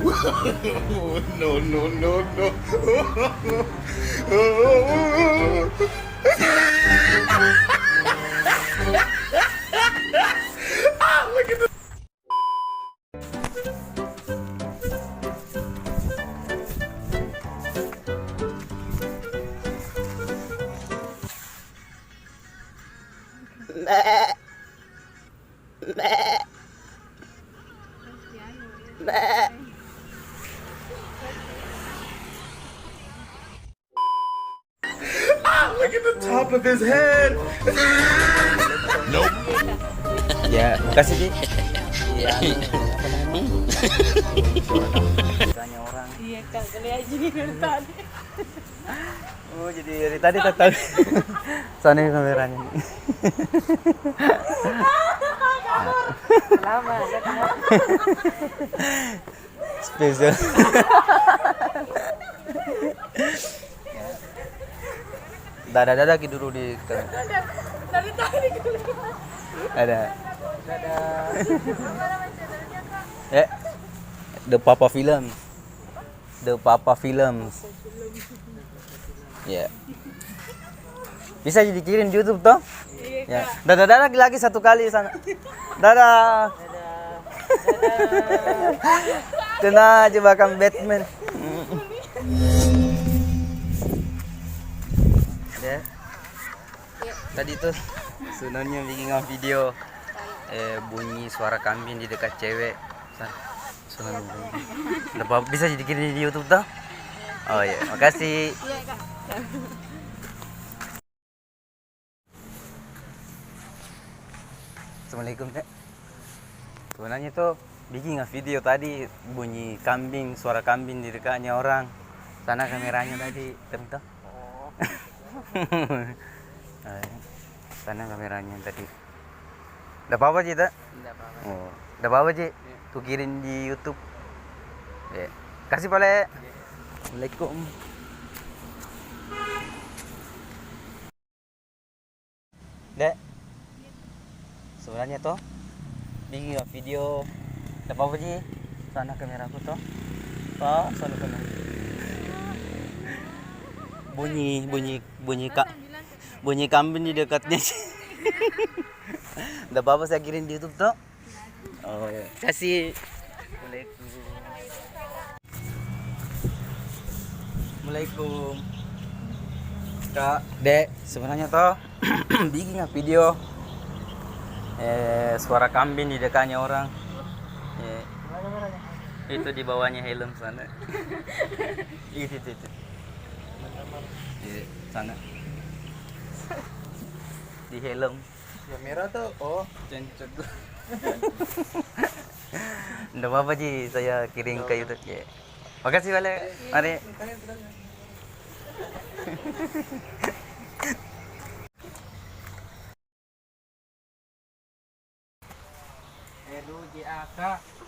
No, no, no, no. Look at the top of his head. Ya, makasih Ji. Iya. Tanya orang. Iya kak, kali aja nih dari tadi. Oh, jadi dari tadi tetap. Sana kameranya nih. Lama, Spesial. Dada lagi dulu di dari tadi ada. Ya. The Papa Films. The Papa Films. Ya. Bisa dikirim di YouTube toh? Ya. Dadah lagi satu kali sana. Dadah. Kena jebakan Batman. Ya. Tadi tuh sebenarnya bikin video bunyi suara kambing di dekat cewek. Suara bunyi. Bisa dikirim di YouTube toh? Oh ya, makasih. Iya kak. Assalamualaikum Kak. Sebenarnya tuh bikin video tadi bunyi kambing, suara kambing di dekatnya orang. Sana kameranya tadi, tentu. Sana kameranya tadi. Udah apa-apa Ji, tak? Tidak apa-apa. Oh, udah apa-apa Ji? Tuh kirim di YouTube. Ya. Kasih Pale. Assalamualaikum. Dek. Sebenarnya toh bikin video udah apa-apa Ji? Sana kameraku toh. Oh, sana kamera. Bunyi kambing di dekatnya. Udah apa-apa saya kirim di YouTube toh. Oh ya. Kasih. Assalamualaikum. Kak, Dek, sebenarnya toh bikin video suara kambing di dekatnya orang. Itu di bawahnya helm sana. Itu. Sana. Di helm. Yang merah tuh, oh. Cencet. Nggak apa-apa Ji, saya kirim ke YouTube ya. Makasih balik. Mari.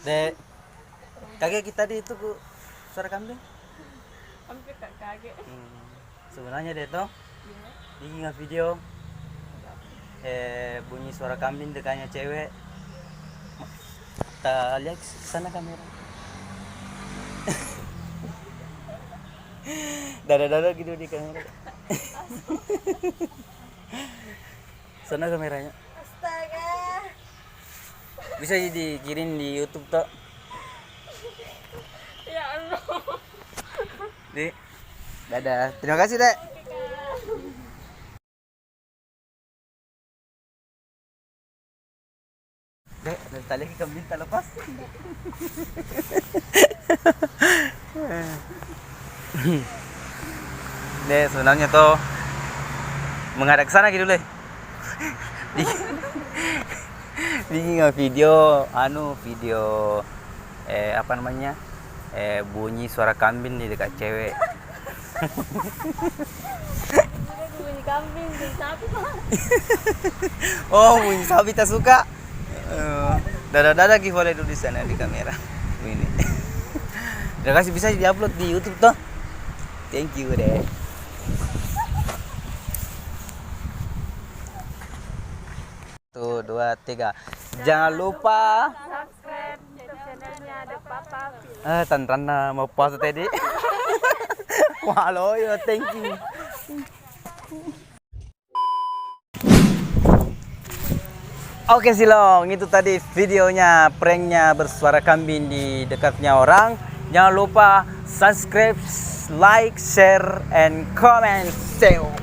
Dek, kaget kita di itu Bu, suara kambing. Hampir tak kaget. Sebenarnya deh toh, bikin video bunyi suara kambing dekatnya cewek. Tak lihat sana kamera. Dada gitu di kamera. Sana kameranya. Astaga. Bisa dikirim di YouTube toh. Ya Allah. Dek. Dadah. Terima kasih, Dek. Dek, dari tali kambing tak lepas. Dek, sebenarnya tuh menghadap ke sana gitu deh. Bikin video apa namanya? Bunyi suara kambing di dekat cewek. Bunyi kambing, bunyi sapi Pak. Oh, bunyi sapi tak suka. Dadah lagi boleh dulu di sana di kamera. Ini. Terima kasih, bisa diupload di YouTube toh. Thank you deh. Tuh, 2, 3. Jangan lupa Subscribe channelnya The Papa Tantran na mau puasa tadi. Halo yo, thank you. Oke Silong, itu tadi videonya pranknya bersuara kambing di dekatnya orang. Jangan lupa subscribe, like, share, and comment. See you.